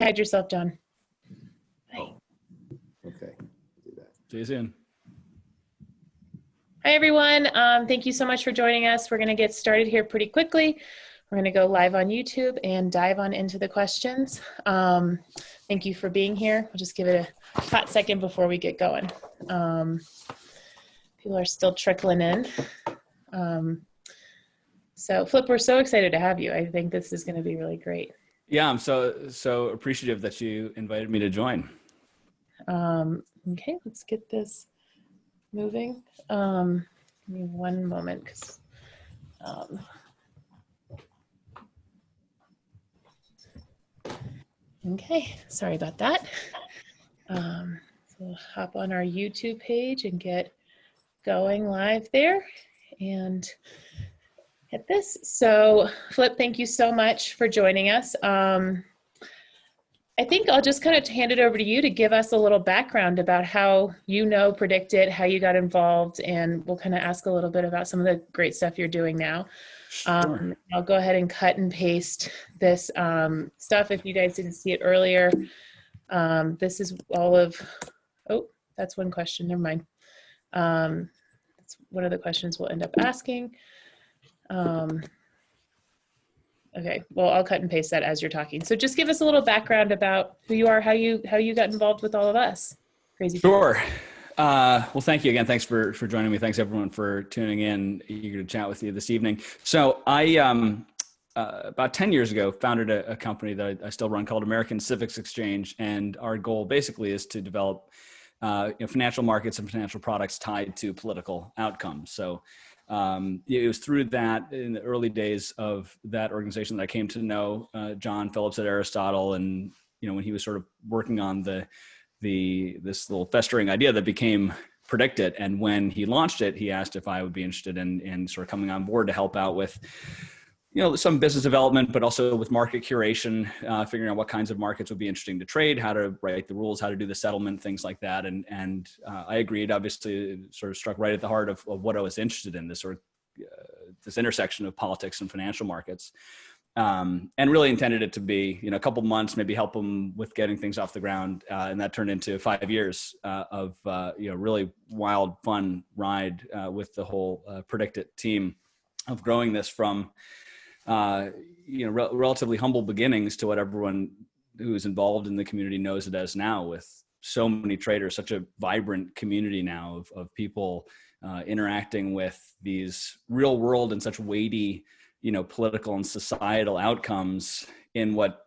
Hide yourself, John. Oh, okay. Do that. See you soon. Hi, everyone. Thank you so much for joining us. We're going to get started here pretty quickly. We're going to go live on YouTube and dive on into the questions. Thank you for being here. I'll just give it a hot second before we get going. People are still trickling in. So Flip, we're so excited to have you. I think this is going to be really great. Yeah, I'm so appreciative that you invited me to join. Okay, let's get this moving. Give me one moment, because okay, sorry about that. So we'll hop on our YouTube page and get going live there and hit this. So Flip, thank you so much for joining us. I think I'll just kind of hand it over to you to give us a little background about how you know PredictIt, how you got involved, and we'll kind of ask a little bit about some of the great stuff you're doing now. Sure. I'll go ahead and cut and paste this stuff if you guys didn't see it earlier. This is all of, oh, that's one question, never mind. That's one of the questions we'll end up asking. Okay, well, I'll cut and paste that as you're talking. So just give us a little background about who you are, how you got involved with all of us. Crazy. Sure. Well, thank you again. Thanks for joining me. Thanks everyone for tuning in. Eager to chat with you this evening. So I, about 10 years ago, founded a company that I still run called American Civics Exchange. And our goal basically is to develop financial markets and financial products tied to political outcomes. So it was through that, in the early days of that organization, that I came to know John Phillips at Aristotle, and when he was sort of working on this little festering idea that became PredictIt. And when he launched it, he asked if I would be interested in sort of coming on board to help out with some business development, but also with market curation, figuring out what kinds of markets would be interesting to trade, how to write the rules, how to do the settlement, things like that. And I agreed. Obviously, it sort of struck right at the heart of what I was interested in, this sort of this intersection of politics and financial markets, and really intended it to be a couple months, maybe help them with getting things off the ground, and that turned into 5 years of really wild, fun ride with the whole PredictIt team, of growing this from relatively humble beginnings to what everyone who's involved in the community knows it as now, with so many traders, such a vibrant community now of people interacting with these real world and such weighty, political and societal outcomes in what,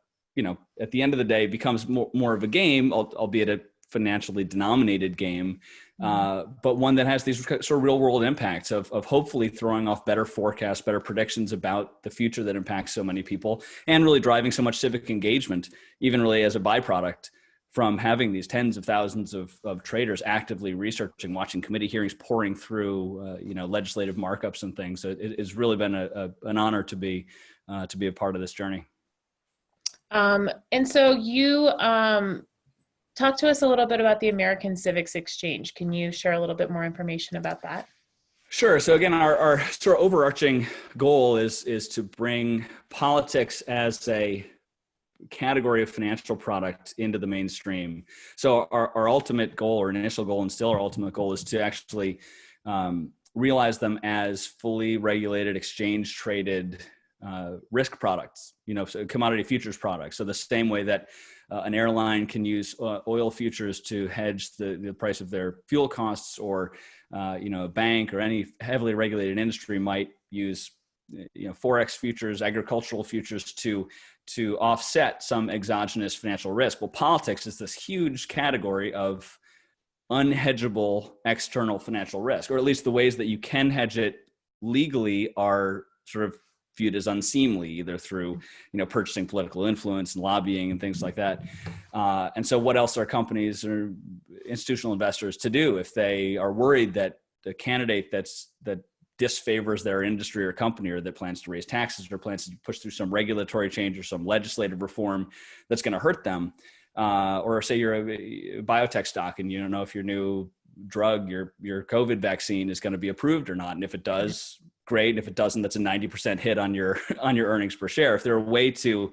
at the end of the day becomes more of a game, albeit a financially denominated game, but one that has these sort of real world impacts of hopefully throwing off better forecasts, better predictions about the future that impacts so many people, and really driving so much civic engagement, even really as a byproduct from having these tens of thousands of traders actively researching, watching committee hearings, pouring through, legislative markups and things. So it's really been an honor to be a part of this journey. And so you, talk to us a little bit about the American Civics Exchange. Can you share a little bit more information about that? Sure. So again, our sort of overarching goal is to bring politics as a category of financial product into the mainstream. So our ultimate goal, or initial goal, and still our ultimate goal, is to actually realize them as fully regulated, exchange traded risk products, so commodity futures products. So the same way that an airline can use oil futures to hedge the price of their fuel costs, or a bank or any heavily regulated industry might use Forex futures, agricultural futures to offset some exogenous financial risk. Well, politics is this huge category of unhedgeable external financial risk, or at least the ways that you can hedge it legally are sort of viewed as unseemly, either through purchasing political influence and lobbying and things like that. And so what else are companies or institutional investors to do if they are worried that the candidate that disfavors their industry or company, or that plans to raise taxes, or plans to push through some regulatory change or some legislative reform that's going to hurt them? Or say you're a biotech stock and you don't know if your new drug, your COVID vaccine, is going to be approved or not. And if it does, great. If it doesn't, that's a 90% hit on your earnings per share. If there a way to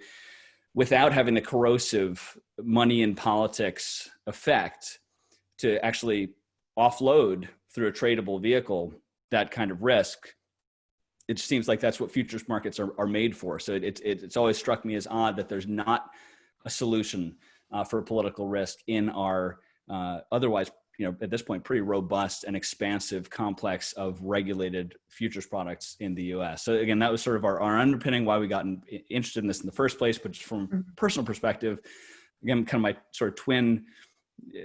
without having the corrosive money in politics effect to actually offload through a tradable vehicle that kind of risk. It seems like that's what futures markets are made for. So it's always struck me as odd that there's not a solution for political risk in our otherwise, at this point, pretty robust and expansive complex of regulated futures products in the US. So again, that was sort of our underpinning why we got interested in this in the first place, but just from a personal perspective, again, kind of my sort of twin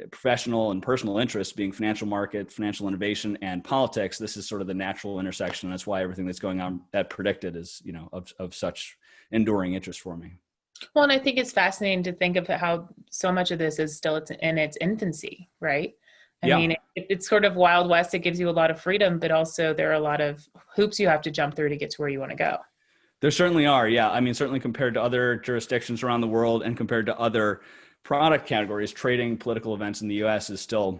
professional and personal interests being financial market, financial innovation, and politics. This is sort of the natural intersection. That's why everything that's going on at PredictIt is, of such enduring interest for me. Well, and I think it's fascinating to think of how so much of this is still in its infancy, right? I mean, it's sort of Wild West. It gives you a lot of freedom, but also there are a lot of hoops you have to jump through to get to where you want to go. There certainly are. Yeah. I mean, certainly compared to other jurisdictions around the world and compared to other product categories, trading political events in the US is still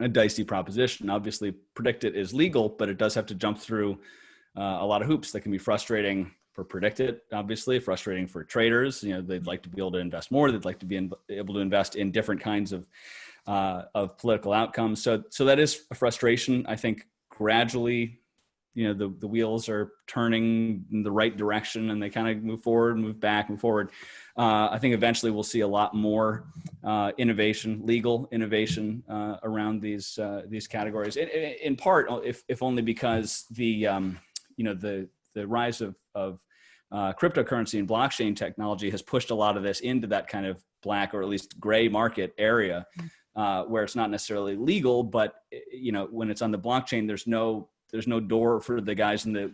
a dicey proposition. Obviously, PredictIt is legal, but it does have to jump through a lot of hoops that can be frustrating for PredictIt, obviously, frustrating for traders. They'd like to be able to invest more. They'd like to be able to invest in different kinds of political outcomes. So that is a frustration. I think gradually, the wheels are turning in the right direction and they kind of move forward, move back, move forward. I think eventually we'll see a lot more innovation, legal innovation around these categories. In part, if only because the rise of cryptocurrency and blockchain technology has pushed a lot of this into that kind of black or at least gray market area, where it's not necessarily legal, but when it's on the blockchain, there's no door for the guys in the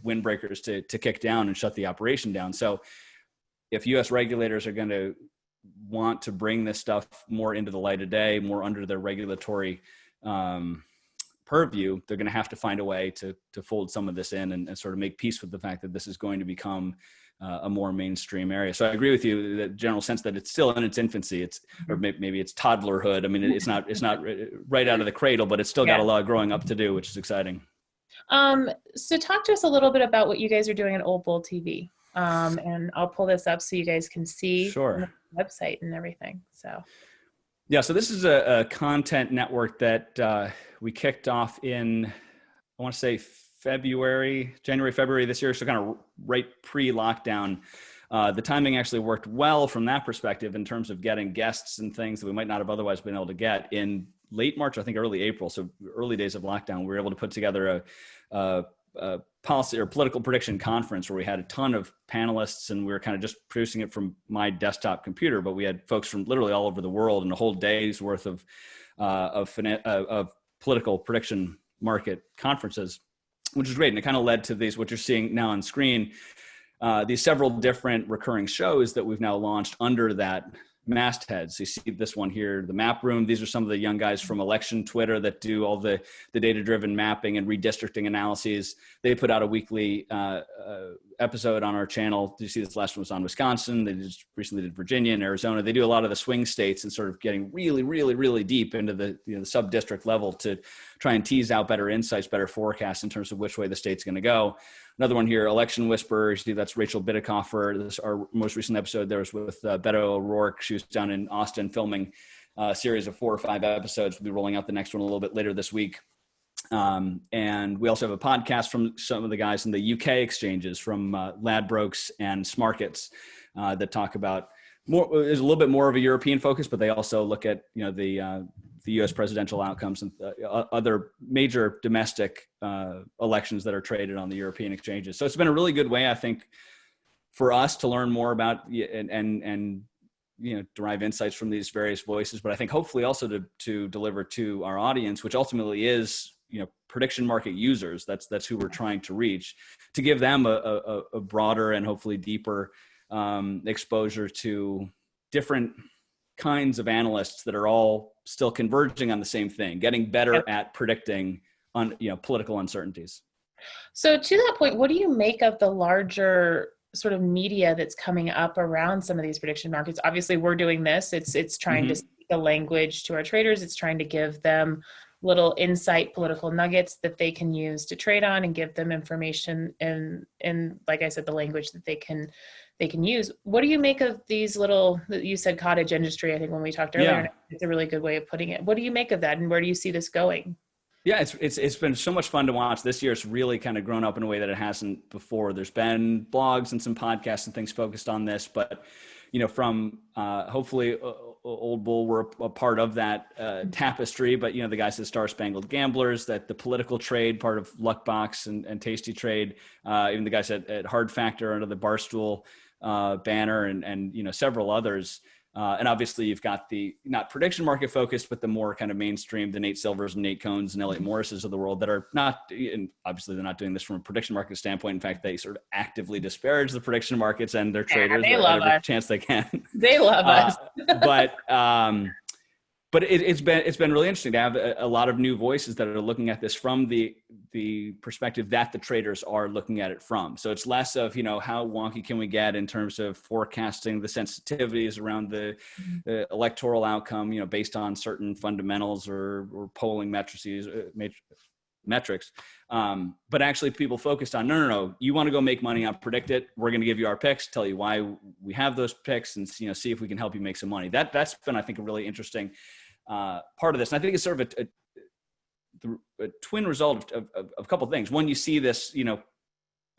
windbreakers to kick down and shut the operation down. So if US regulators are going to want to bring this stuff more into the light of day, more under their regulatory purview, they're going to have to find a way to fold some of this in and sort of make peace with the fact that this is going to become a more mainstream area. So I agree with you, the general sense that it's still in its infancy. Or maybe it's toddlerhood. I mean, it's not right out of the cradle, but it's still got a lot of growing up to do, which is exciting. So talk to us a little bit about what you guys are doing at Old Bull TV. And I'll pull this up so you guys can see the website and everything. So this is a content network that we kicked off in, I want to say January, February this year. So kind of right pre-lockdown. The timing actually worked well from that perspective in terms of getting guests and things that we might not have otherwise been able to get in late March, I think early April. So early days of lockdown, we were able to put together a policy or political prediction conference where we had a ton of panelists and we were kind of just producing it from my desktop computer, but we had folks from literally all over the world and a whole day's worth of political prediction market conferences, which is great. And it kind of led to these, what you're seeing now on screen, these several different recurring shows that we've now launched under that masthead. So you see this one here, the Map Room. These are some of the young guys from Election Twitter that do all the data-driven mapping and redistricting analyses. They put out a weekly episode on our channel. You see this last one was on Wisconsin. They just recently did Virginia and Arizona. They do a lot of the swing states and sort of getting really, really, really deep into the the sub-district level to try and tease out better insights, better forecasts in terms of which way the state's going to go. Another one here, Election Whisperers. That's Rachel Bidikofer. Our most recent episode there was with Beto O'Rourke. She was down in Austin filming a series of 4 or 5 episodes. We'll be rolling out the next one a little bit later this week. And we also have a podcast from some of the guys in the UK exchanges from Ladbrokes and Smarkets that talk about there's a little bit more of a European focus, but they also look at the U.S. presidential outcomes and other major domestic elections that are traded on the European exchanges. So it's been a really good way, I think, for us to learn more about and derive insights from these various voices. But I think hopefully also to deliver to our audience, which ultimately is prediction market users. That's who we're trying to reach, to give them a broader and hopefully deeper exposure to different kinds of analysts that are all still converging on the same thing, getting better at predicting on political uncertainties. So to that point, what do you make of the larger sort of media that's coming up around some of these prediction markets? Obviously, we're doing this. It's trying to speak a language to our traders. It's trying to give them little insight political nuggets that they can use to trade on and give them information in like I said, the language that they can use. What do you make of these little, you said cottage industry, I think when we talked earlier, and it's a really good way of putting it. What do you make of that, and where do you see this going? Yeah, it's been so much fun to watch. This year it's really kind of grown up in a way that it hasn't before. There's been blogs and some podcasts and things focused on this, but from hopefully Old Bull were a part of that tapestry, but the guys at Star Spangled Gamblers, that the political trade, part of Luckbox and Tasty Trade, even the guys at Hard Factor under the Barstool banner, and several others. And obviously you've got the not prediction market focused, but the more kind of mainstream, the Nate Silvers and Nate Cohns and Elliot Morrises of the world that are not, and obviously they're not doing this from a prediction market standpoint. In fact, they sort of actively disparage the prediction markets and their traders at every chance they can. They love us. But it's been really interesting to have a lot of new voices that are looking at this from the perspective that the traders are looking at it from. So it's less of, how wonky can we get in terms of forecasting the sensitivities around the electoral outcome, based on certain fundamentals or polling metrics. But actually people focused on, no, you want to go make money on PredictIt. We're going to give you our picks, tell you why we have those picks, and see if we can help you make some money. That's been, I think, a really interesting part of this. And I think it's sort of a twin result of a couple of things. One, you see this,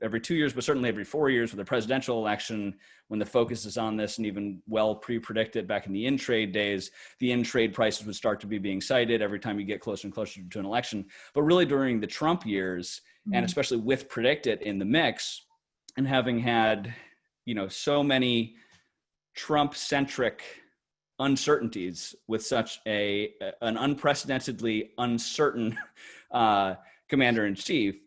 every 2 years, but certainly every 4 years with the presidential election, when the focus is on this, and even well pre-predicted back in the in-trade days, the in-trade prices would start to be being cited every time you get closer and closer to an election. But really during the Trump years, and especially with PredictIt in the mix, and having had, so many Trump-centric uncertainties with such an unprecedentedly uncertain commander-in-chief,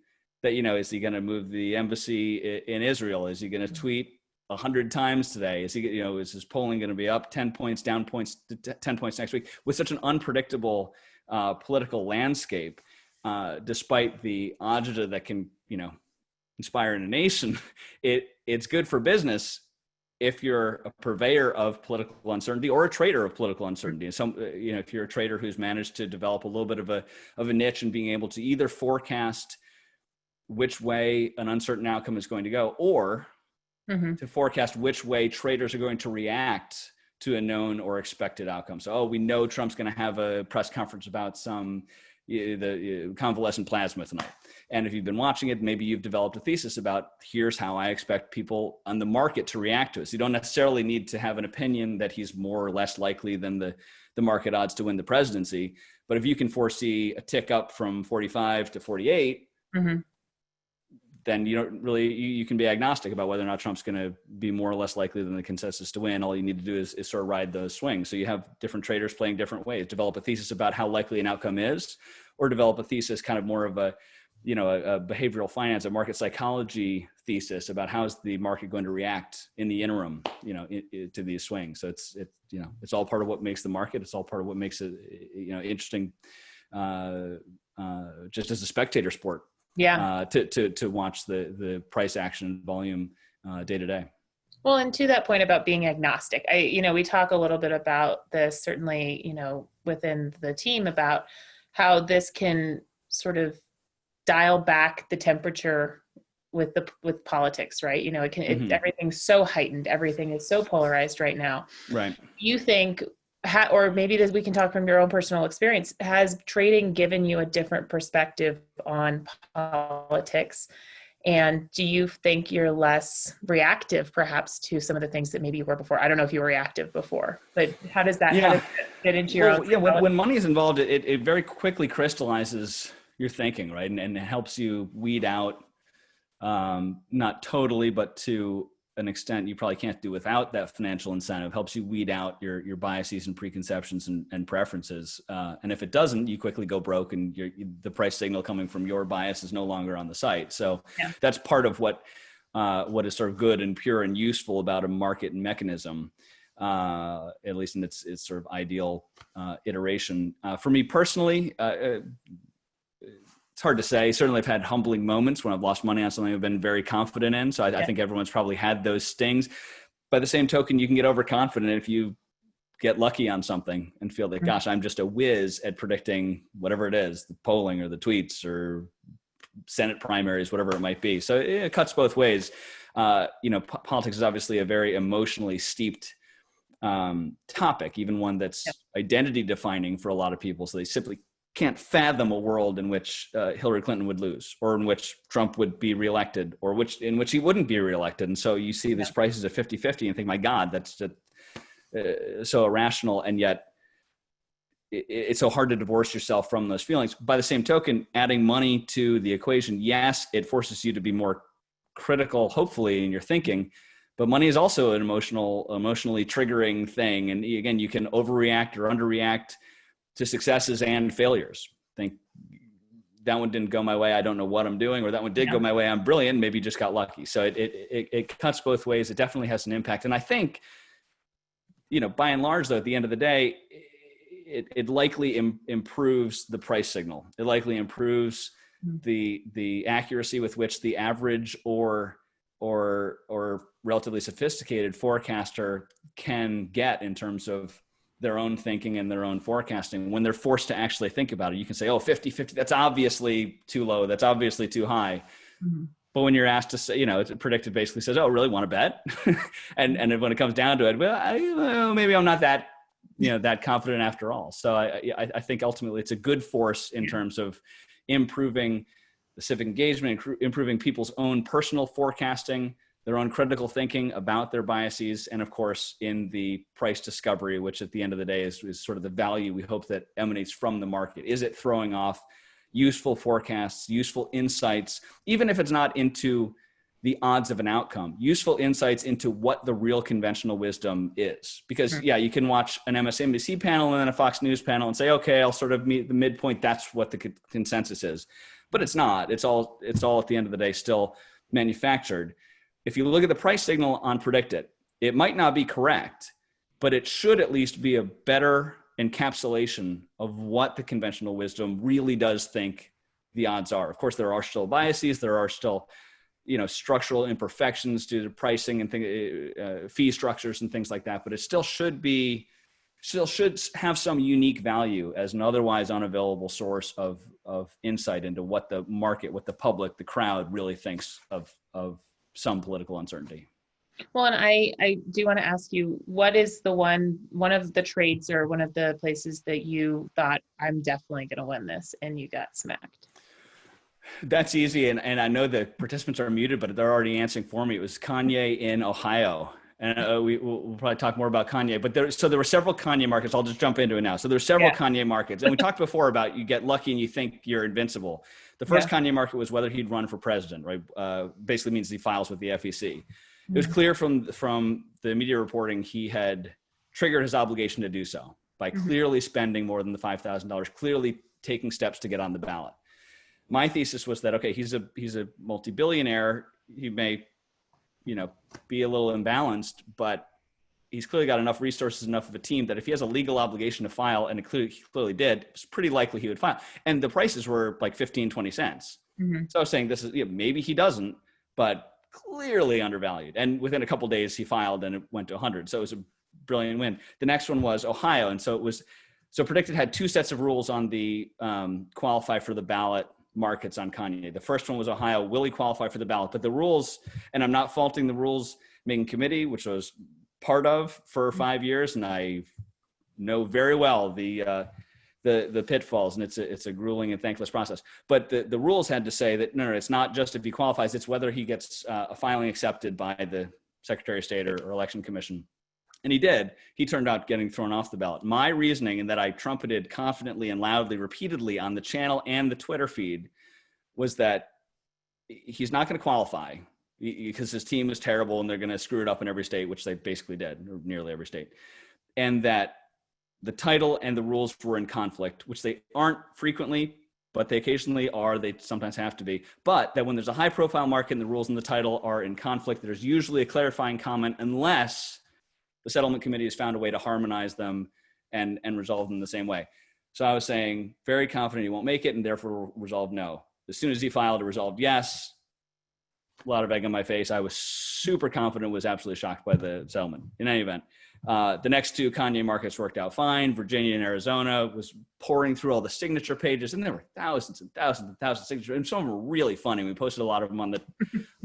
that, is he going to move the embassy in Israel? Is he going to tweet 100 times today? Is he, is his polling going to be up 10 points, down points, 10 points next week? With such an unpredictable political landscape, despite the agita that can, inspire in a nation, it's good for business if you're a purveyor of political uncertainty or a trader of political uncertainty. And if you're a trader who's managed to develop a little bit of a niche and being able to either forecast which way an uncertain outcome is going to go, or to forecast which way traders are going to react to a known or expected outcome. So, we know Trump's going to have a press conference about the convalescent plasma tonight. And if you've been watching it, maybe you've developed a thesis about, here's how I expect people on the market to react to it. So you don't necessarily need to have an opinion that he's more or less likely than the market odds to win the presidency. But if you can foresee a tick up from 45 to 48, then you can be agnostic about whether or not Trump's going to be more or less likely than the consensus to win. All you need to do is sort of ride those swings. So you have different traders playing different ways, develop a thesis about how likely an outcome is, or develop a thesis kind of more of a behavioral finance, a market psychology thesis about how is the market going to react in the interim, to these swings. So it's all part of what makes the market. It's all part of what makes it, interesting, just as a spectator sport. Yeah. To watch the price action volume day to day. Well, and to that point about being agnostic, we talk a little bit about this, certainly, within the team, about how this can sort of dial back the temperature with politics, right? Everything's so heightened. Everything is so polarized right now. Right. You think, or maybe we can talk from your own personal experience, has trading given you a different perspective on politics? And do you think you're less reactive perhaps to some of the things that maybe you were before? I don't know if you were reactive before, but how does that fit into your own? Yeah, when money is involved, it very quickly crystallizes your thinking, right? And it helps you weed out, not totally, but to an extent you probably can't do without that financial incentive, helps you weed out your biases and preconceptions and preferences. And if it doesn't, you quickly go broke, and the price signal coming from your bias is no longer on the site. So that's part of what is sort of good and pure and useful about a market mechanism, at least in its sort of ideal iteration. For me personally, it's hard to say. Certainly I've had humbling moments when I've lost money on something I've been very confident in. So I think everyone's probably had those stings. By the same token, you can get overconfident if you get lucky on something and feel that, gosh, I'm just a whiz at predicting whatever it is, the polling or the tweets or Senate primaries, whatever it might be. So it cuts both ways. Politics is obviously a very emotionally steeped topic, even one that's identity defining for a lot of people. So they simply can't fathom a world in which Hillary Clinton would lose, or in which Trump would be reelected, or in which he wouldn't be reelected. And so you see these prices of 50-50 and think, my God, that's just so irrational. And yet it's so hard to divorce yourself from those feelings. By the same token, adding money to the equation, yes, it forces you to be more critical, hopefully, in your thinking, but money is also an emotionally triggering thing. And again, you can overreact or underreact to successes and failures. Think that one didn't go my way, I don't know what I'm doing, or that one did go my way, I'm brilliant, maybe just got lucky. So it cuts both ways. It definitely has an impact. And I think, by and large, though, at the end of the day, it likely improves the price signal. It likely improves the accuracy with which the average or relatively sophisticated forecaster can get in terms of their own thinking and their own forecasting. When they're forced to actually think about it, you can say, 50-50, that's obviously too low, that's obviously too high. Mm-hmm. But when you're asked to say, Predictive basically says, really want to bet? and when it comes down to it, maybe I'm not that, that confident after all. So I think ultimately it's a good force in terms of improving the civic engagement, improving people's own personal forecasting, their own critical thinking about their biases, and of course, in the price discovery, which at the end of the day is sort of the value we hope that emanates from the market. Is it throwing off useful forecasts, useful insights, even if it's not into the odds of an outcome, useful insights into what the real conventional wisdom is? Because you can watch an MSNBC panel and then a Fox News panel and say, okay, I'll sort of meet the midpoint. That's what the consensus is, but it's not. It's all at the end of the day still manufactured. If you look at the price signal on PredictIt, it might not be correct, but it should at least be a better encapsulation of what the conventional wisdom really does think the odds are. Of course, there are still biases. There are still, structural imperfections due to pricing and fee structures and things like that. But it still should have some unique value as an otherwise unavailable source of insight into what the market, what the public, the crowd really thinks of some political uncertainty. Well, and I do want to ask you, what is the one of the trades or one of the places that you thought, I'm definitely going to win this, and you got smacked? That's easy. And I know the participants are muted, but they're already answering for me. It was Kanye in Ohio. And we'll probably talk more about Kanye, but there were several Kanye markets. I'll just jump into it now. So there's several Kanye markets. And we talked before about you get lucky and you think you're invincible. The first Kanye market was whether he'd run for president, right? Basically means he files with the FEC. It was clear from the media reporting he had triggered his obligation to do so by clearly spending more than the $5,000, clearly taking steps to get on the ballot. My thesis was that, okay, he's a multi-billionaire. He may, be a little imbalanced, but he's clearly got enough resources, enough of a team that if he has a legal obligation to file, and he clearly did, it's pretty likely he would file. And the prices were like 15, 20 cents. So I was saying maybe he doesn't, but clearly undervalued. And within a couple of days he filed and it went to 100. So it was a brilliant win. The next one was Ohio. And so PredictIt had two sets of rules on the qualify for the ballot markets on Kanye. The first one was Ohio, will he qualify for the ballot? But the rules, and I'm not faulting the rules making committee, which I was part of for 5 years, and I know very well the pitfalls, and it's a grueling and thankless process. But the rules had to say that no, it's not just if he qualifies, it's whether he gets a filing accepted by the Secretary of State or Election Commission. And he did. He turned out getting thrown off the ballot. My reasoning, and that I trumpeted confidently and loudly, repeatedly on the channel and the Twitter feed, was that he's not going to qualify because his team is terrible and they're going to screw it up in every state, which they basically did, or nearly every state. And that the title and the rules were in conflict, which they aren't frequently, but they occasionally are. They sometimes have to be. But that when there's a high-profile market and the rules and the title are in conflict, there's usually a clarifying comment unless the settlement committee has found a way to harmonize them and resolve them the same way. So I was saying very confident he won't make it and therefore resolved no. As soon as he filed, it resolved yes. A lot of egg on my face. I was super confident, was absolutely shocked by the settlement. In any event, The next two Kanye markets worked out fine. Virginia and Arizona was pouring through all the signature pages, and there were thousands and thousands and thousands of signatures, and some of them were really funny. We posted a lot of them on the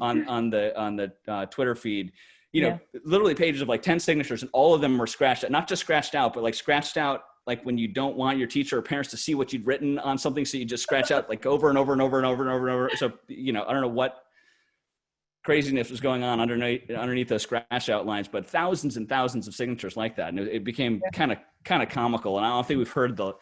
on the Twitter feed. You know, literally pages of like 10 signatures, and all of them were scratched out. Not just scratched out, but like scratched out like when you don't want your teacher or parents to see what you'd written on something, so you just scratch out like over and over and over and over and over and over. So, you know, I don't know what craziness was going on underneath those scratch out lines, but thousands and thousands of signatures like that. And it became kind of comical. And I don't think we've heard the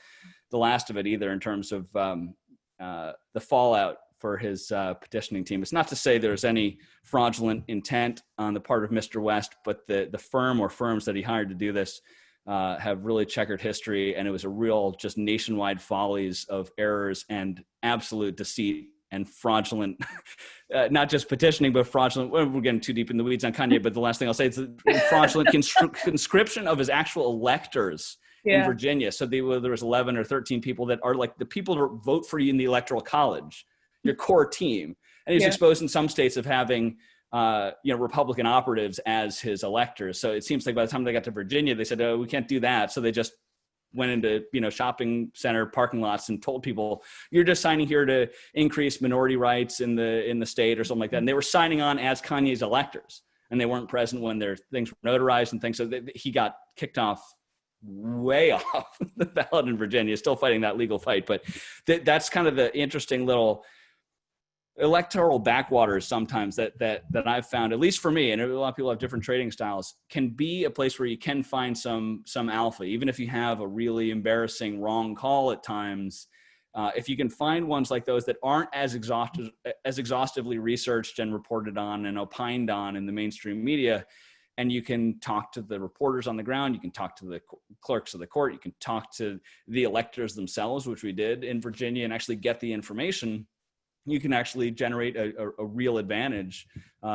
last of it either in terms of the fallout for his petitioning team. It's not to say there's any fraudulent intent on the part of Mr. West, but the firm or firms that he hired to do this have really checkered history. And it was a real just nationwide follies of errors and absolute deceit and fraudulent, not just petitioning, but fraudulent. We're getting too deep in the weeds on Kanye, but the last thing I'll say is the fraudulent conscription of his actual electors in Virginia. So there was 11 or 13 people that are like the people to vote for you in the electoral college, your core team. And he's exposed in some states of having, Republican operatives as his electors. So it seems like by the time they got to Virginia, they said, oh, we can't do that. So they just went into, shopping center parking lots and told people, you're just signing here to increase minority rights in the state or something like that. And they were signing on as Kanye's electors, and they weren't present when their things were notarized and things. So he got kicked off way off the ballot in Virginia, still fighting that legal fight. But that's kind of the interesting little electoral backwaters sometimes that I've found, at least for me, and a lot of people have different trading styles, can be a place where you can find some alpha, even if you have a really embarrassing wrong call at times. If you can find ones like those that aren't as exhaustively researched and reported on and opined on in the mainstream media, and you can talk to the reporters on the ground, you can talk to the clerks of the court, you can talk to the electors themselves, which we did in Virginia, and actually get the information, you can actually generate a real advantage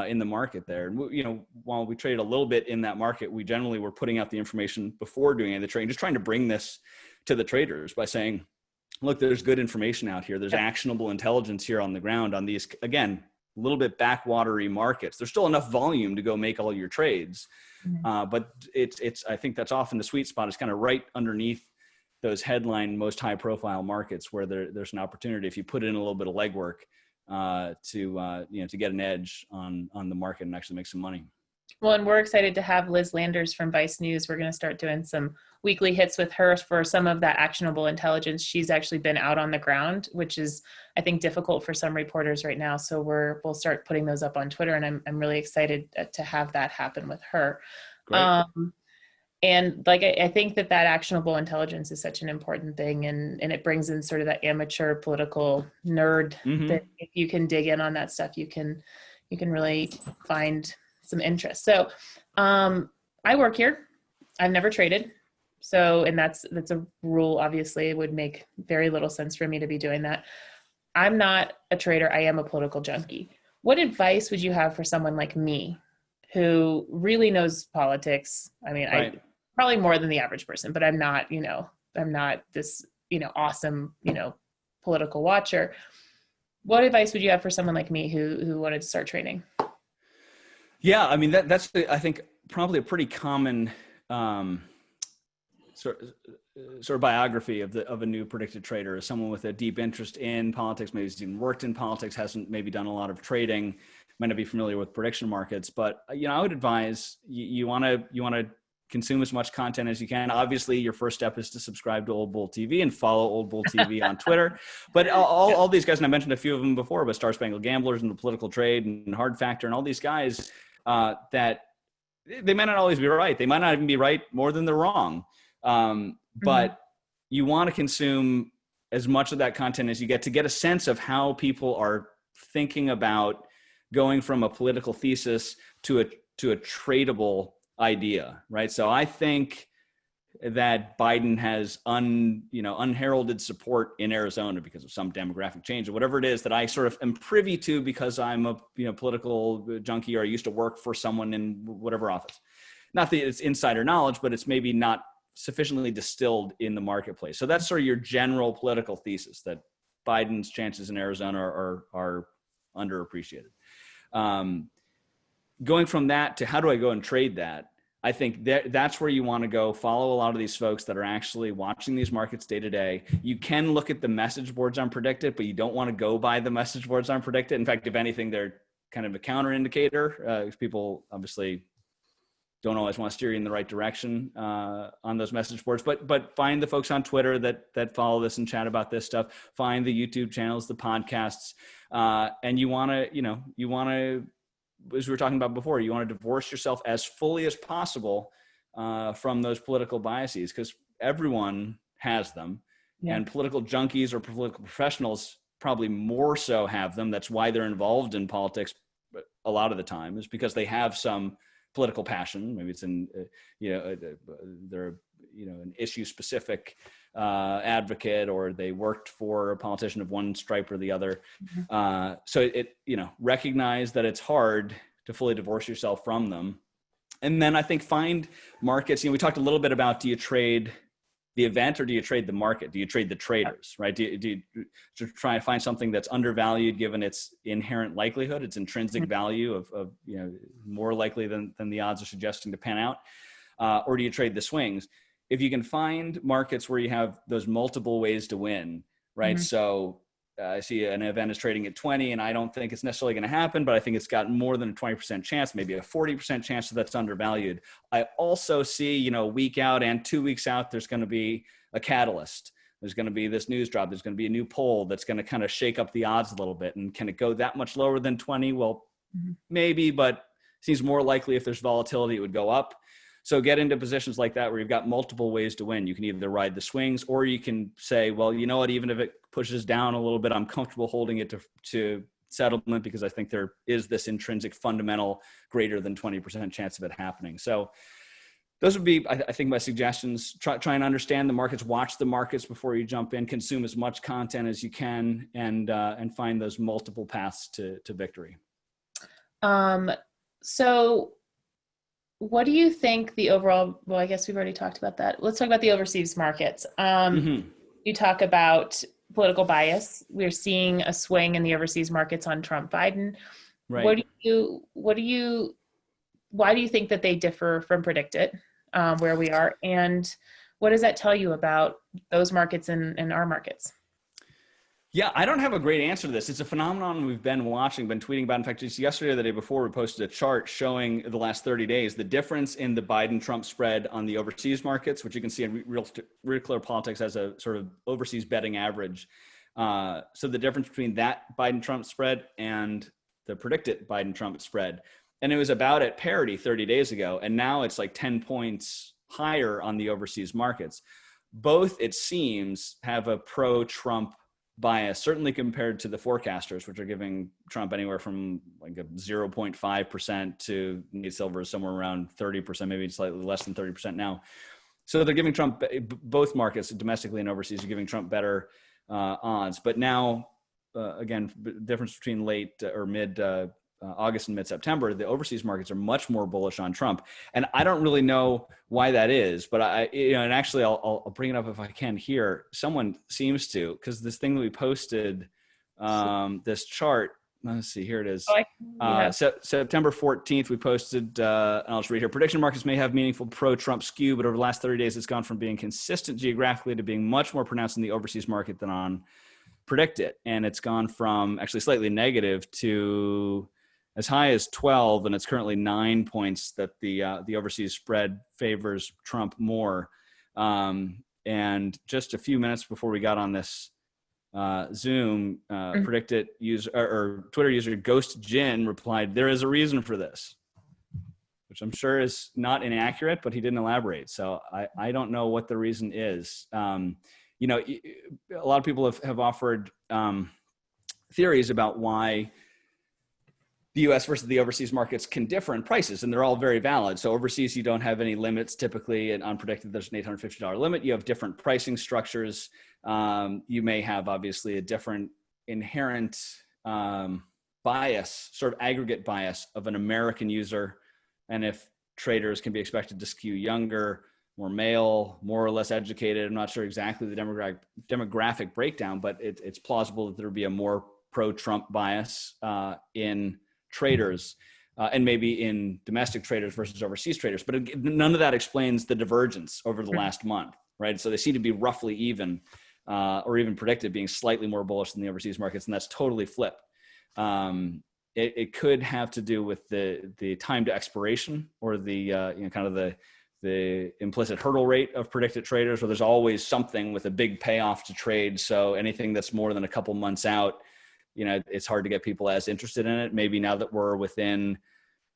in the market there. And, while we traded a little bit in that market, we generally were putting out the information before doing any of the trading, just trying to bring this to the traders by saying, look, there's good information out here. There's actionable intelligence here on the ground on these, again, a little bit backwatery markets. There's still enough volume to go make all your trades. But I think that's often the sweet spot, is kind of right underneath those headline, most high profile markets where there's an opportunity, if you put in a little bit of legwork, to get an edge on the market and actually make some money. Well, and we're excited to have Liz Landers from Vice News. We're going to start doing some weekly hits with her for some of that actionable intelligence. She's actually been out on the ground, which is, I think, difficult for some reporters right now. So we'll start putting those up on Twitter, and I'm really excited to have that happen with her. Great. And I think that actionable intelligence is such an important thing, and it brings in sort of that amateur political nerd that if you can dig in on that stuff, you can really find some interest. So I work here. I've never traded. So, and that's a rule. Obviously, it would make very little sense for me to be doing that. I'm not a trader. I am a political junkie. What advice would you have for someone like me who really knows politics? I mean, right. I probably more than the average person, but I'm not this, awesome, political watcher. What advice would you have for someone like me who wanted to start trading? Yeah, I mean, that's I think probably a pretty common sort of biography of a new predicted trader, is someone with a deep interest in politics, maybe has even worked in politics, hasn't maybe done a lot of trading, might not be familiar with prediction markets. But I would advise you want to consume as much content as you can. Obviously, your first step is to subscribe to Old Bull TV and follow Old Bull TV on Twitter. But all these guys, and I mentioned a few of them before, but Star Spangled Gamblers and The Political Trade and Hard Factor and all these guys, that they might not always be right. They might not even be right more than they're wrong. But you want to consume as much of that content as you get to get a sense of how people are thinking about going from a political thesis to a tradable idea, right? So I think that Biden has unheralded support in Arizona because of some demographic change or whatever it is that I sort of am privy to because I'm a political junkie, or I used to work for someone in whatever office. Not that it's insider knowledge, but it's maybe not sufficiently distilled in the marketplace. So that's sort of your general political thesis, that Biden's chances in Arizona are underappreciated. Going from that to how do I go and trade that? I think that's where you want to go. Follow a lot of these folks that are actually watching these markets day to day. You can look at the message boards on PredictIt, but you don't want to go by the message boards on PredictIt. In fact, if anything, they're kind of a counter indicator. People obviously don't always want to steer you in the right direction on those message boards, but find the folks on Twitter that follow this and chat about this stuff. Find the YouTube channels, the podcasts, and you want to, as we were talking about before, you want to divorce yourself as fully as possible from those political biases, because everyone has them. Yeah. And political junkies or political professionals probably more so have them. That's why they're involved in politics a lot of the time, is because they have some political passion. Maybe it's in, they're, an issue specific advocate, or they worked for a politician of one stripe or the other. Mm-hmm. So recognize that it's hard to fully divorce yourself from them. And then I think find markets. We talked a little bit about, do you trade the event or do you trade the market? Do you trade the traders, right? Do you try to find something that's undervalued given its inherent likelihood, its intrinsic value of more likely than the odds are suggesting to pan out? Or do you trade the swings? If you can find markets where you have those multiple ways to win, right? Mm-hmm. So I see an event is trading at 20 and I don't think it's necessarily going to happen, but I think it's got more than a 20% chance, maybe a 40% chance that that's undervalued. I also see, a week out and 2 weeks out, there's going to be a catalyst. There's going to be this news drop. There's going to be a new poll that's going to kind of shake up the odds a little bit. And can it go that much lower than 20? Well, mm-hmm. maybe, but it seems more likely if there's volatility, it would go up. So get into positions like that where you've got multiple ways to win. You can either ride the swings, or you can say, well, you know what, even if it pushes down a little bit, I'm comfortable holding it to settlement because I think there is this intrinsic fundamental greater than 20% chance of it happening. So those would be, I think, my suggestions. Try and understand the markets, watch the markets before you jump in, consume as much content as you can, and find those multiple paths to victory. So what do you think the overall, well, I guess we've already talked about that. Let's talk about the overseas markets. Mm-hmm. You talk about political bias. We're seeing a swing in the overseas markets on Trump, Biden. Right. Why do you think that they differ from PredictIt, where we are? And what does that tell you about those markets and our markets? Yeah, I don't have a great answer to this. It's a phenomenon we've been watching, been tweeting about. In fact, just yesterday or the day before, we posted a chart showing the last 30 days, the difference in the Biden-Trump spread on the overseas markets, which you can see in Real Clear Politics as a sort of overseas betting average. So the difference between that Biden-Trump spread and the PredictIt Biden-Trump spread. And it was about at parity 30 days ago. And now it's like 10 points higher on the overseas markets. Both, it seems, have a pro-Trump bias, certainly compared to the forecasters, which are giving Trump anywhere from like a 0.5% to Nate Silver is somewhere around 30%, maybe slightly less than 30% now. So they're giving Trump, both markets, domestically and overseas, are giving Trump better odds. But now, again, difference between late or mid August and mid-September, the overseas markets are much more bullish on Trump. And I don't really know why that is, but and actually I'll bring it up if I can here. Someone seems to, because this thing that we posted, this chart, let's see, here it is. September 14th, we posted, I'll just read here. Prediction markets may have meaningful pro-Trump skew, but over the last 30 days, it's gone from being consistent geographically to being much more pronounced in the overseas market than on PredictIt. And it's gone from actually slightly negative to as high as 12, and it's currently 9 points that the overseas spread favors Trump more. And just a few minutes before we got on this Zoom, PredictIt user or Twitter user Ghost Jin replied, "There is a reason for this," which I'm sure is not inaccurate, but he didn't elaborate. So I don't know what the reason is. A lot of people have offered theories about why the U.S. versus the overseas markets can differ in prices, and they're all very valid. So overseas, you don't have any limits typically, and on PredictIt, there's an $850 limit. You have different pricing structures. You may have obviously a different inherent bias, sort of aggregate bias of an American user. And if traders can be expected to skew younger, more male, more or less educated, I'm not sure exactly the demographic breakdown, but it's plausible that there would be a more pro-Trump bias in traders. and maybe in domestic traders versus overseas traders. But none of that explains the divergence over the last month, right? So they seem to be roughly even, or even predicted being slightly more bullish than the overseas markets, and that's totally flipped. It could have to do with the time to expiration, or the kind of the implicit hurdle rate of PredictIt traders, where there's always something with a big payoff to trade. So anything that's more than a couple months out, it's hard to get people as interested in it. Maybe now that we're within,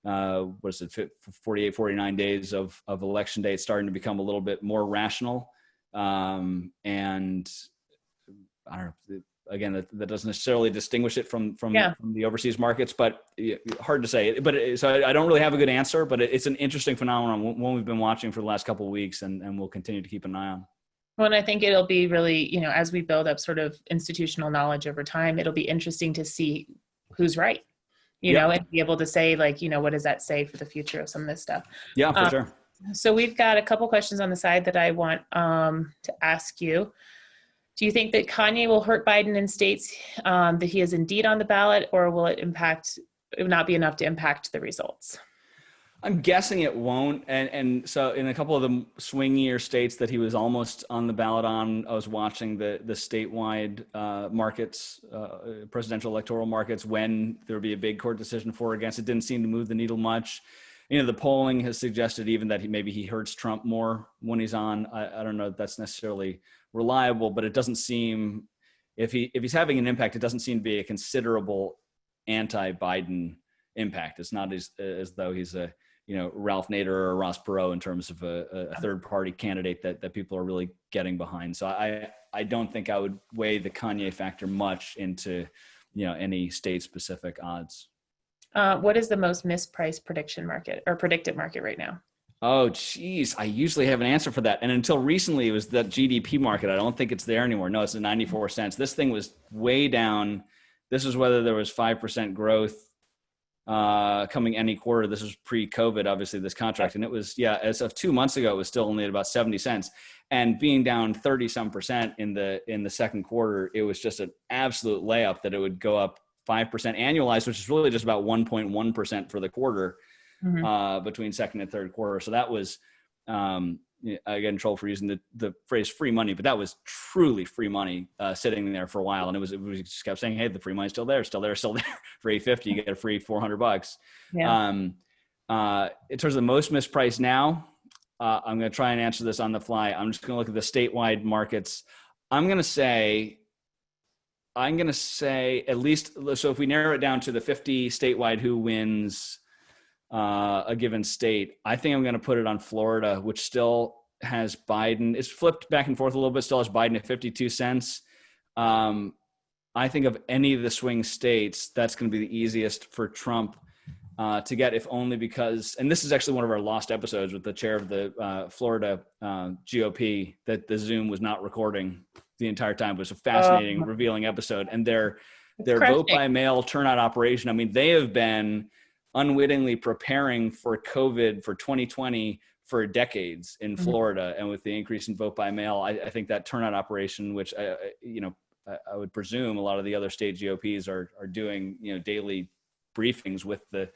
48, 49 days of election day, it's starting to become a little bit more rational. And I don't know, again, that doesn't necessarily distinguish it from the overseas markets, but hard to say. So I don't really have a good answer, but it's an interesting phenomenon, one we've been watching for the last couple of weeks, and we'll continue to keep an eye on. Well, and I think it'll be really, as we build up sort of institutional knowledge over time, it'll be interesting to see who's right, and be able to say, like, what does that say for the future of some of this stuff? Yeah, for sure. So we've got a couple questions on the side that I want to ask you. Do you think that Kanye will hurt Biden in states that he is indeed on the ballot, or will it not be enough to impact the results? I'm guessing it won't. And so in a couple of the swingier states that he was almost on the ballot on, I was watching the statewide markets, presidential electoral markets, when there would be a big court decision for or against. It didn't seem to move the needle much. The polling has suggested even that maybe he hurts Trump more when he's on. I don't know if that's necessarily reliable, but it doesnton seem, if he's having an impact, it doesn't seem to be a considerable anti-Biden impact. It's not as though he's a Ralph Nader or Ross Perot in terms of a third party candidate that people are really getting behind. So I don't think I would weigh the Kanye factor much into any state specific odds. What is the most mispriced prediction market or predictive market right now? Oh, geez. I usually have an answer for that. And until recently, it was that GDP market. I don't think it's there anymore. No, it's at 94 cents. This thing was way down. This is whether there was 5% growth coming any quarter. This was pre-COVID, obviously, this contract. And it was, as of 2 months ago, it was still only at about 70 cents. And being down 30-some% in the second quarter, it was just an absolute layup that it would go up 5% annualized, which is really just about 1.1% for the quarter. Between second and third quarter. So that was, I get in trouble for using the phrase free money, but that was truly free money sitting there for a while. And we just kept saying, hey, the free money's still there for $850, you get a free $400. Yeah. In terms of the most mispriced now, I'm going to try and answer this on the fly. I'm just going to look at the statewide markets. I'm going to say at least, so if we narrow it down to the 50 statewide who wins a given state, I think I'm going to put it on Florida, which still has Biden. It's flipped back and forth a little bit, still has Biden at 52 cents. I think of any of the swing states, that's going to be the easiest for Trump to get, if only because, and this is actually one of our lost episodes with the chair of the Florida GOP, that the Zoom was not recording the entire time. It was a fascinating, revealing episode. And their vote by mail turnout operation, I mean, they have been unwittingly preparing for COVID for 2020 for decades in Florida. And with the increase in vote by mail, I think that turnout operation, which I would presume a lot of the other state GOPs are doing, daily briefings with the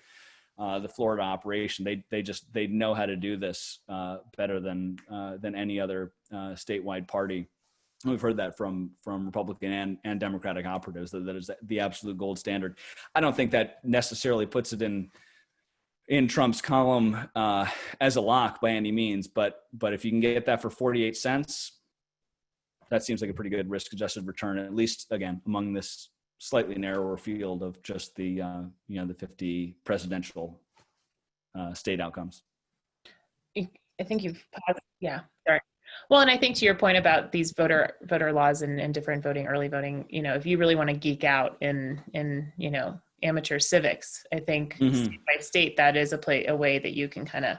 Florida operation. They know how to do this better than any other statewide party. We've heard that from Republican and Democratic operatives, that is the absolute gold standard. I don't think that necessarily puts it in Trump's column as a lock by any means, but if you can get that for 48 cents, that seems like a pretty good risk-adjusted return, at least, again, among this slightly narrower field of just the 50 presidential state outcomes. I think you've paused. Yeah, sorry. Well, and I think to your point about these voter laws and different voting, early voting, if you really want to geek out in amateur civics, I think state by state, that is a way that you can kind of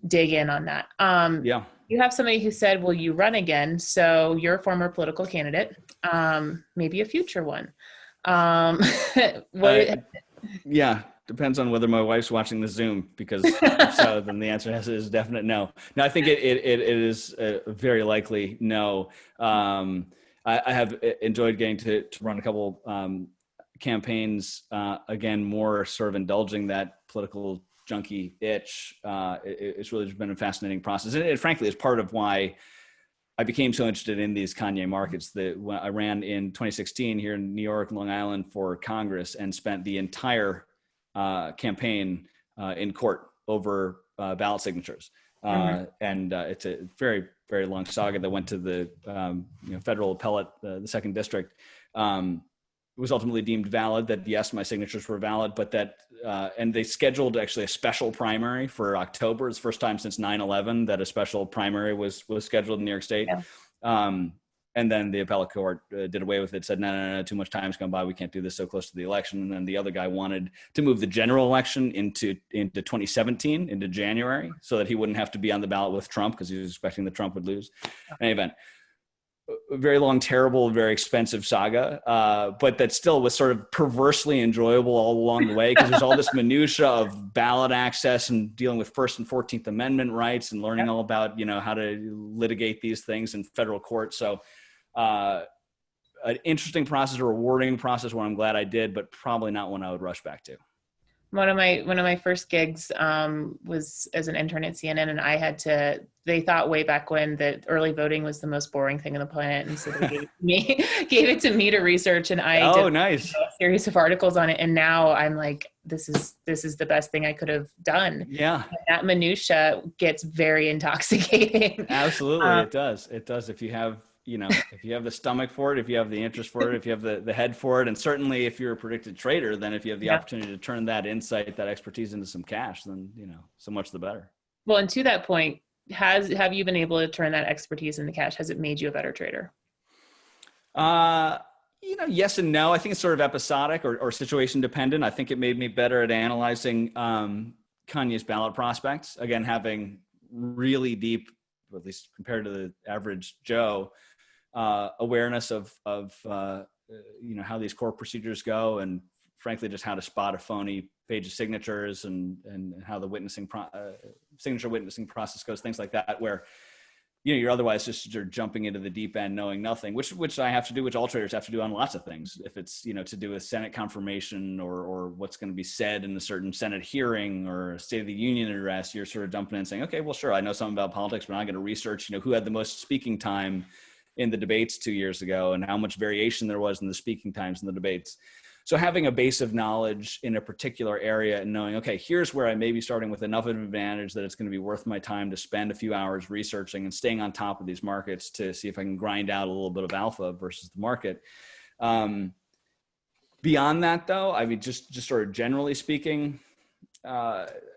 dig in on that. You have somebody who said, will you run again? So you're a former political candidate, maybe a future one. Yeah. Depends on whether my wife's watching the Zoom, because if so, then the answer is a definite no. No, I think it is very likely no. I have enjoyed getting to run a couple campaigns, again, more sort of indulging that political junkie itch. It's really just been a fascinating process. And it frankly is part of why I became so interested in these Kanye markets. That when I ran in 2016 here in New York, Long Island for Congress, and spent the entire campaign in court over ballot signatures. And it's a very, very long saga that went to the federal appellate, the second district. It was ultimately deemed valid that yes, my signatures were valid, but that and they scheduled actually a special primary for October. It's the first time since 9/11 that a special primary was scheduled in New York State. Yeah. And then the appellate court did away with it, said, no, too much time's gone by. We can't do this so close to the election. And then the other guy wanted to move the general election into 2017, into January, so that he wouldn't have to be on the ballot with Trump because he was expecting that Trump would lose. In any event, a very long, terrible, very expensive saga, but that still was sort of perversely enjoyable all along the way because there's all this minutia of ballot access and dealing with First and 14th Amendment rights and learning all about, how to litigate these things in federal court. So an interesting process, a rewarding process, one I'm glad I did, but probably not one I would rush back to. One of my first gigs was as an intern at CNN, and they thought way back when that early voting was the most boring thing on the planet, and so they gave it to me to research, and I did nice. a series of articles on it, and now I'm like, this is the best thing I could have done. Yeah, and that minutia gets very intoxicating. Absolutely, it does. It does if you have if you have the stomach for it, if you have the interest for it, if you have the head for it, and certainly if you're a predicted trader, then if you have the opportunity to turn that insight, that expertise into some cash, then, so much the better. Well, and to that point, have you been able to turn that expertise into cash? Has it made you a better trader? Yes and no. I think it's sort of episodic or situation dependent. I think it made me better at analyzing Kanye's ballot prospects. Again, having really deep, at least compared to the average Joe, awareness of how these court procedures go, and frankly just how to spot a phony page of signatures and how the signature witnessing process goes, things like that, where you're otherwise just sort of jumping into the deep end knowing nothing, which I have to do, which all traders have to do on lots of things. If it's to do with Senate confirmation or what's going to be said in a certain Senate hearing or a State of the Union address, you're sort of jumping in and saying, okay, well, sure, I know something about politics, but I'm going to research who had the most speaking time in the debates 2 years ago and how much variation there was in the speaking times in the debates. So having a base of knowledge in a particular area and knowing, okay, here's where I may be starting with enough of an advantage that it's going to be worth my time to spend a few hours researching and staying on top of these markets to see if I can grind out a little bit of alpha versus the market. Beyond that, though, I mean, just sort of generally speaking,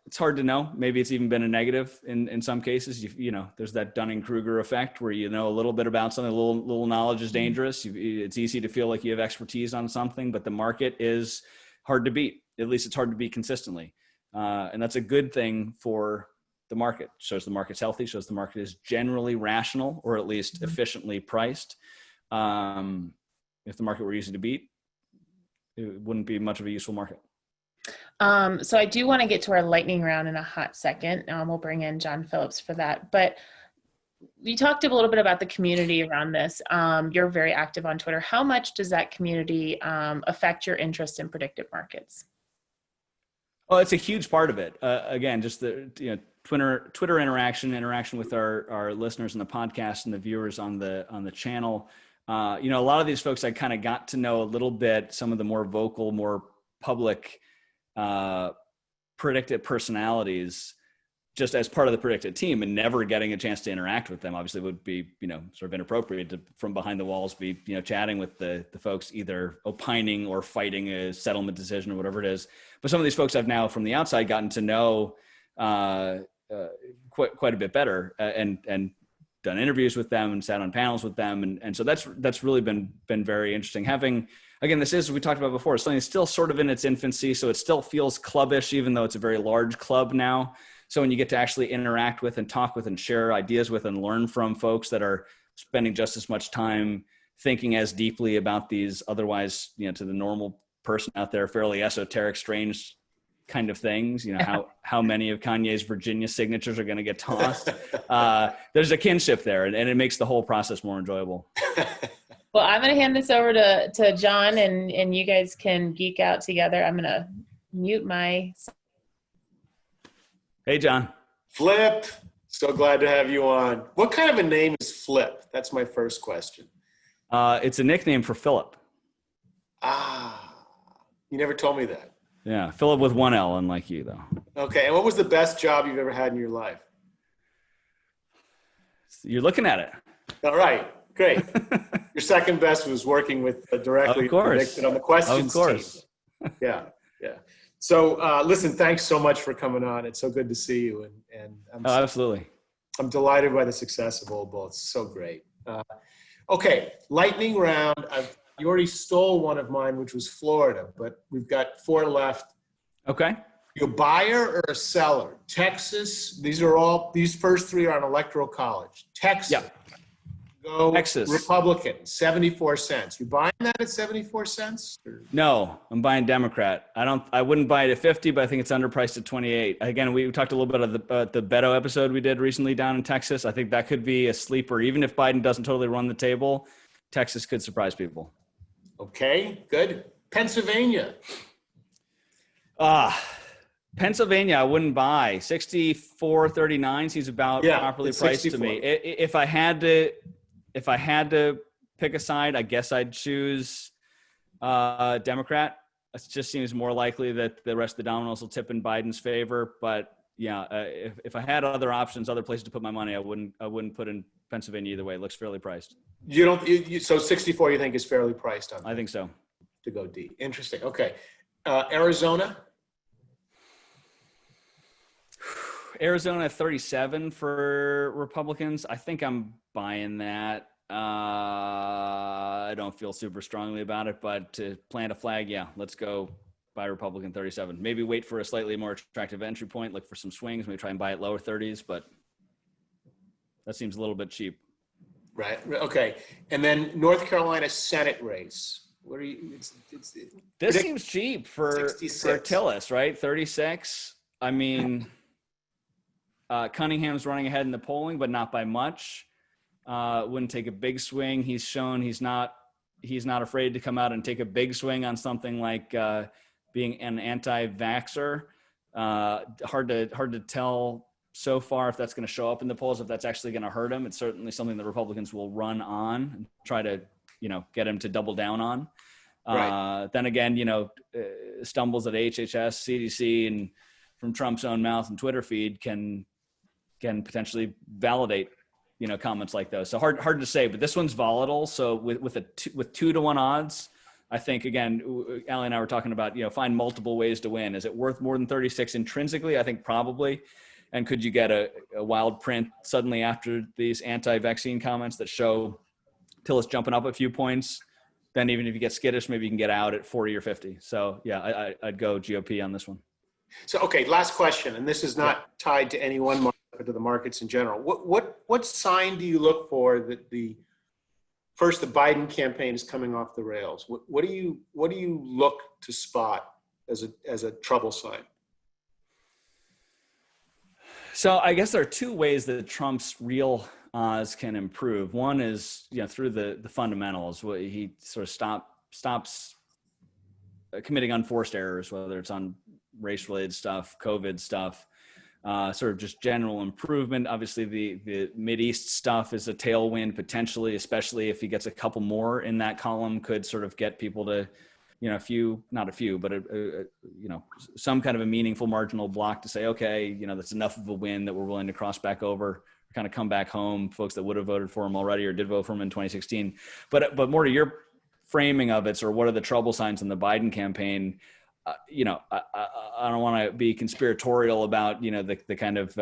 it's hard to know. Maybe it's even been a negative in some cases. There's that Dunning-Kruger effect where a little bit about something, a little knowledge is dangerous. It's easy to feel like you have expertise on something, but the market is hard to beat. At least it's hard to beat consistently. And that's a good thing for the market. Shows the market's healthy, shows the market is generally rational or at least efficiently priced. If the market were easy to beat, it wouldn't be much of a useful market. So I do want to get to our lightning round in a hot second. We'll bring in John Phillips for that. But you talked a little bit about the community around this. You're very active on Twitter. How much does that community affect your interest in predictive markets? Oh, it's a huge part of it. Again, just the Twitter interaction with our listeners in the podcast and the viewers on the channel. A lot of these folks I kind of got to know a little bit. Some of the more vocal, more public PredictIt personalities just as part of the PredictIt team, and never getting a chance to interact with them obviously would be, sort of inappropriate to, from behind the walls, be, chatting with the folks, either opining or fighting a settlement decision or whatever it is. But some of these folks I've now from the outside gotten to know quite a bit better, and done interviews with them and sat on panels with them. And so that's really been very interesting. Having, again, this is, we talked about before, something that's still sort of in its infancy. So it still feels clubbish, even though it's a very large club now. So when you get to actually interact with and talk with and share ideas with and learn from folks that are spending just as much time thinking as deeply about these otherwise, to the normal person out there, fairly esoteric, strange kind of things, how many of Kanye's Virginia signatures are going to get tossed. There's a kinship there, and it makes the whole process more enjoyable. Well, I'm going to hand this over to John, and you guys can geek out together. I'm going to mute my Hey, John. Flip, so glad to have you on. What kind of a name is Flip? That's my first question. It's a nickname for Philip. Ah, you never told me that. Yeah, Philip with one L, unlike you, though. Okay, and what was the best job you've ever had in your life? You're looking at it. All right, great. Your second best was working with directly Of course. Predicted on the questions Of course. team. Yeah. So listen, thanks so much for coming on. It's so good to see you, and Absolutely. I'm delighted by the success of Old Bull. It's so great. Okay, lightning round. You already stole one of mine, which was Florida, but we've got 4 left. Okay. You a buyer or a seller? Texas. These first 3 are on Electoral College. Texas. Yeah. Go Texas. Republican. 74 cents. You buying that at 74 cents? Or? No, I'm buying Democrat. I wouldn't buy it at 50, but I think it's underpriced at 28. Again, we talked a little bit of the Beto episode we did recently down in Texas. I think that could be a sleeper. Even if Biden doesn't totally run the table, Texas could surprise people. Okay, good. Pennsylvania. Pennsylvania, I wouldn't buy. 64.39 seems about properly priced 64. to me. If I had to pick a side, I guess I'd choose Democrat. It just seems more likely that the rest of the dominoes will tip in Biden's favor. But yeah, if I had other options, other places to put my money, I wouldn't put in Pennsylvania either way. It looks fairly priced. So 64 you think is fairly priced on? I think so. To go D. Interesting. Okay. Arizona. Arizona 37 for Republicans. I think I'm buying that. I don't feel super strongly about it, but to plant a flag, yeah, let's go buy Republican 37. Maybe wait for a slightly more attractive entry point, look for some swings, maybe try and buy it lower 30s, but that seems a little bit cheap. Right. Okay. And then North Carolina Senate race. What are you? This seems cheap for 66. Tillis, right? 36. I mean, Cunningham's running ahead in the polling, but not by much. Wouldn't take a big swing. He's shown he's not afraid to come out and take a big swing on something like being an anti-vaxxer. Hard to tell so far if that's going to show up in the polls, if that's actually going to hurt him. It's certainly something the Republicans will run on and try to, get him to double down on. Right. Then again, stumbles at HHS, CDC, and from Trump's own mouth and Twitter feed can potentially validate, comments like those. So hard to say, but this one's volatile. So with 2-to-1 odds, I think, again, Allie and I were talking about, find multiple ways to win. Is it worth more than 36 intrinsically? I think probably. And could you get a wild print suddenly after these anti-vaccine comments that show Tillis jumping up a few points? Then even if you get skittish, maybe you can get out at 40 or 50. So yeah, I'd go GOP on this one. So, okay, last question, and this is not tied to any one market, but to the markets in general. What sign do you look for that the Biden campaign is coming off the rails? What do you look to spot as a trouble sign? So I guess there are 2 ways that Trump's real odds can improve. One is, through the fundamentals. He sort of stops committing unforced errors, whether it's on race-related stuff, COVID stuff, sort of just general improvement. Obviously, the Mideast stuff is a tailwind potentially, especially if he gets a couple more in that column, could sort of get people to, some kind of a meaningful marginal block to say, okay, that's enough of a win that we're willing to cross back over, kind of come back home, folks that would have voted for him already or did vote for him in 2016. But more to your framing of it, or what are the trouble signs in the Biden campaign? I don't want to be conspiratorial about, the kind of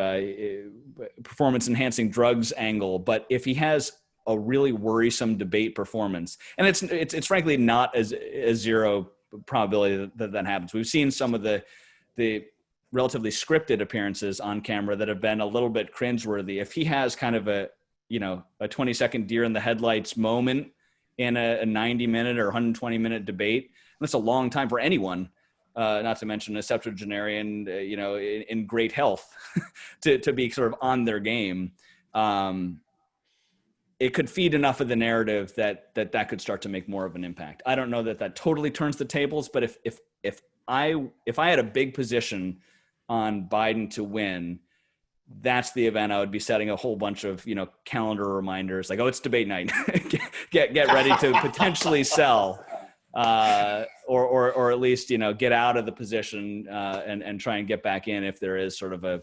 performance enhancing drugs angle, but if he has a really worrisome debate performance, and it's frankly not as zero probability that happens. We've seen some of the relatively scripted appearances on camera that have been a little bit cringeworthy. If he has kind of a 20-second deer in the headlights moment in a 90-minute or 120-minute debate, that's a long time for anyone, not to mention a septuagenarian, in great health, to be sort of on their game. It could feed enough of the narrative that could start to make more of an impact. I don't know that totally turns the tables, but if I had a big position on Biden to win, that's the event I would be setting a whole bunch of, calendar reminders like, oh, it's debate night. get ready to potentially sell, or at least, get out of the position and try and get back in if there is sort of a,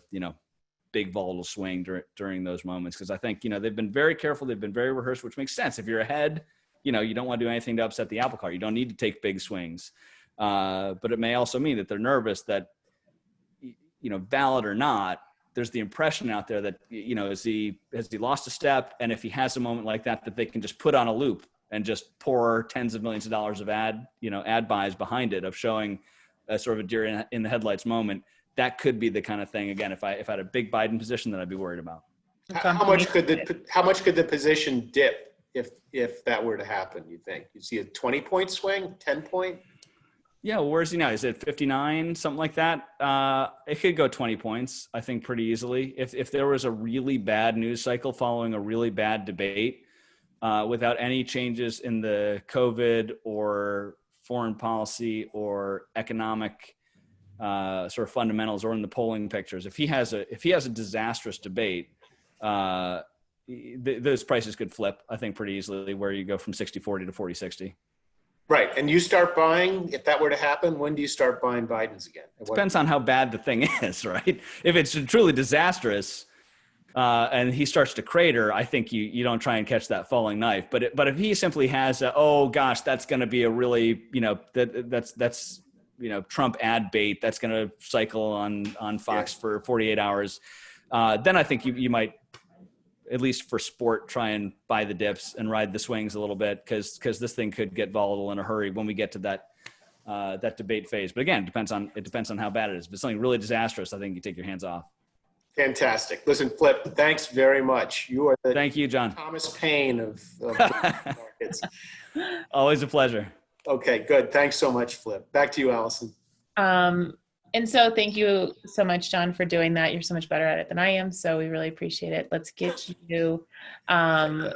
big volatile swing during those moments. Because I think, they've been very careful. They've been very rehearsed, which makes sense. If you're ahead, you don't want to do anything to upset the apple cart. You don't need to take big swings. But it may also mean that they're nervous that, valid or not, there's the impression out there that, has he lost a step? And if he has a moment like that, that they can just put on a loop and just pour tens of millions of dollars of ad buys behind it, of showing a sort of a deer in the headlights moment. That could be the kind of thing, again, if I had a big Biden position, that I'd be worried about. How much could the position dip if that were to happen, you think? You see a 20-point swing, 10-point? Yeah, well, where's he now? Is it 59, something like that? It could go 20 points, I think, pretty easily. If there was a really bad news cycle following a really bad debate, without any changes in the COVID or foreign policy or economic sort of fundamentals or in the polling pictures, if he has a disastrous debate, those prices could flip, I think, pretty easily, where you go from 60-40 to 40-60. Right. And you start buying, if that were to happen, when do you start buying Biden's again? Depends on how bad the thing is, right? If it's truly disastrous and he starts to crater, I think you don't try and catch that falling knife. But if he simply has oh gosh, that's going to be a really, that's Trump ad bait, that's going to cycle on Fox for 48 hours, then I think you might, at least for sport, try and buy the dips and ride the swings a little bit, because this thing could get volatile in a hurry when we get to that debate phase. But again, it depends on how bad it is. If it's something really disastrous, I think you take your hands off. Fantastic. Listen, Flip, thanks very much. You are the Thank you, John. Thomas Paine of markets. Always a pleasure. Okay, good. Thanks so much, Flip. Back to you, Allison. And so thank you so much, John, for doing that. You're so much better at it than I am, so we really appreciate it. Let's get you off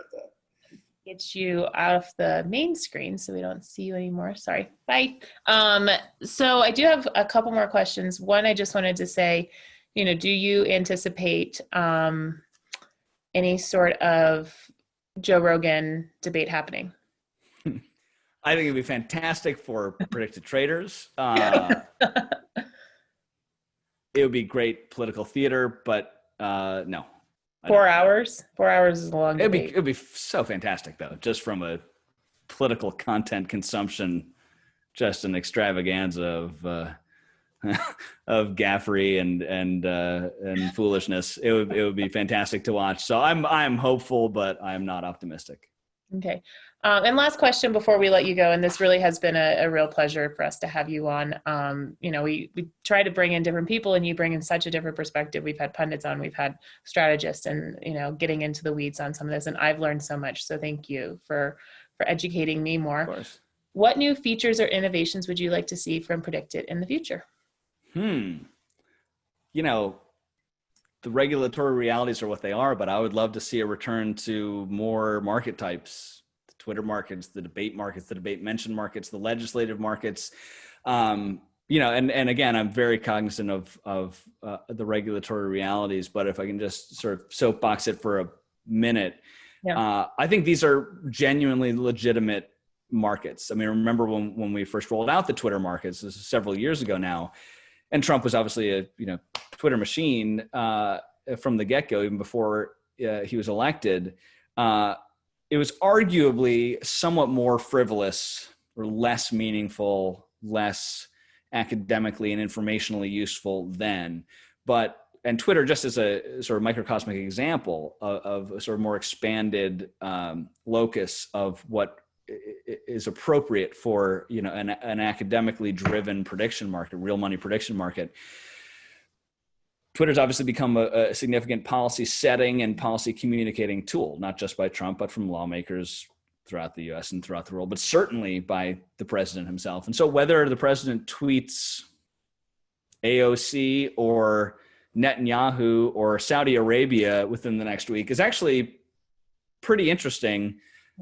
the main screen so we don't see you anymore. Sorry. Bye. So I do have a couple more questions. One, I just wanted to say, do you anticipate any sort of Joe Rogan debate happening? I think it'd be fantastic for predicted traders. It would be great political theater, but no. 4 hours? 4 hours is a long debate. It'd be so fantastic, though, just from a political content consumption, just an extravaganza of gaffery and foolishness. It would be fantastic to watch. So I'm hopeful, but I'm not optimistic. Okay. And last question before we let you go, and this really has been a real pleasure for us to have you on. We try to bring in different people, and you bring in such a different perspective. We've had pundits on, we've had strategists, and getting into the weeds on some of this, and I've learned so much. So thank you for educating me more. Of course. What new features or innovations would you like to see from PredictIt in the future? The regulatory realities are what they are, but I would love to see a return to more market types, the Twitter markets, the debate mention markets, the legislative markets. And again, I'm very cognizant of the regulatory realities, but if I can just sort of soapbox it for a minute, I think these are genuinely legitimate markets. I mean, remember when we first rolled out the Twitter markets, this is several years ago now, and Trump was obviously a Twitter machine from the get-go, even before he was elected. It was arguably somewhat more frivolous or less meaningful, less academically and informationally useful then. And Twitter, just as a sort of microcosmic example of a sort of more expanded locus of what is appropriate for an academically driven prediction market, real money prediction market. Twitter's obviously become a significant policy setting and policy communicating tool, not just by Trump, but from lawmakers throughout the US and throughout the world, but certainly by the president himself. And so whether the president tweets AOC or Netanyahu or Saudi Arabia within the next week is actually pretty interesting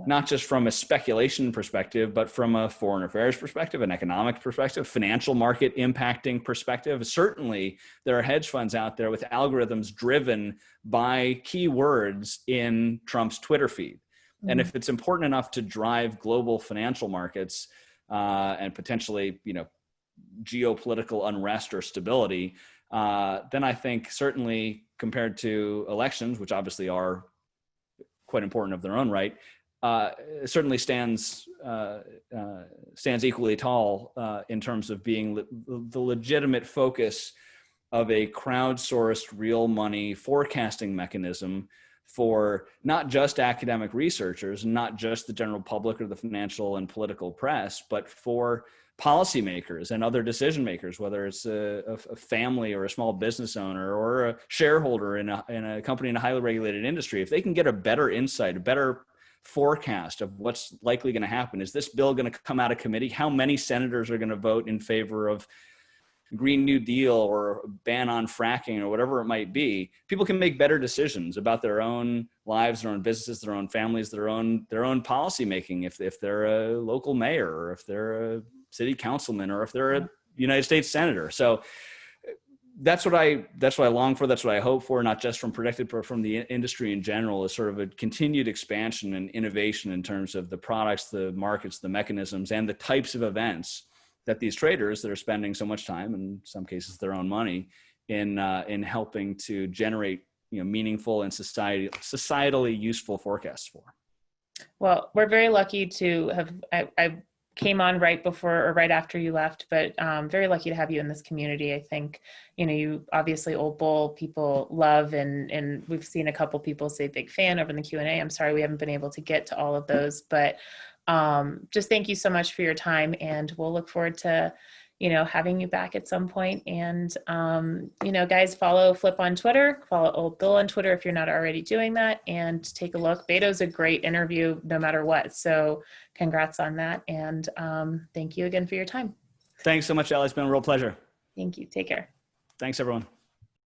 not just from a speculation perspective, but from a foreign affairs perspective, an economic perspective, financial market impacting perspective. Certainly, there are hedge funds out there with algorithms driven by keywords in Trump's Twitter feed. And if it's important enough to drive global financial markets and potentially, geopolitical unrest or stability, then I think certainly compared to elections, which obviously are quite important of their own right, certainly stands equally tall in terms of being the legitimate focus of a crowdsourced real money forecasting mechanism for not just academic researchers, not just the general public or the financial and political press, but for policymakers and other decision makers, whether it's a family or a small business owner or a shareholder in a company in a highly regulated industry. If they can get a better insight, a better forecast of what's likely going to happen. Is this bill going to come out of committee? How many senators are going to vote in favor of Green New Deal or ban on fracking or whatever it might be? People can make better decisions about their own lives, their own businesses, their own families, their own policy making. If they're a local mayor or if they're a city councilman or if they're a United States senator. So that's what I long for. That's what I hope for, not just from PredictIt, but from the industry in general, is sort of a continued expansion and innovation in terms of the products, the markets, the mechanisms, and the types of events that these traders that are spending so much time, in some cases their own money, in helping to generate meaningful and societally useful forecasts for. Well, we're very lucky to have. I came on right before or right after you left, but very lucky to have you in this community. I think, you obviously Old Bull people love, and we've seen a couple people say big fan over in the Q&A. I'm sorry we haven't been able to get to all of those, but just thank you so much for your time, and we'll look forward to, having you back at some point. And, guys, follow Flip on Twitter, follow Old Bill on Twitter if you're not already doing that, and take a look. Beto's a great interview no matter what. So congrats on that. And thank you again for your time. Thanks so much, Ellie. It's been a real pleasure. Thank you. Take care. Thanks, everyone.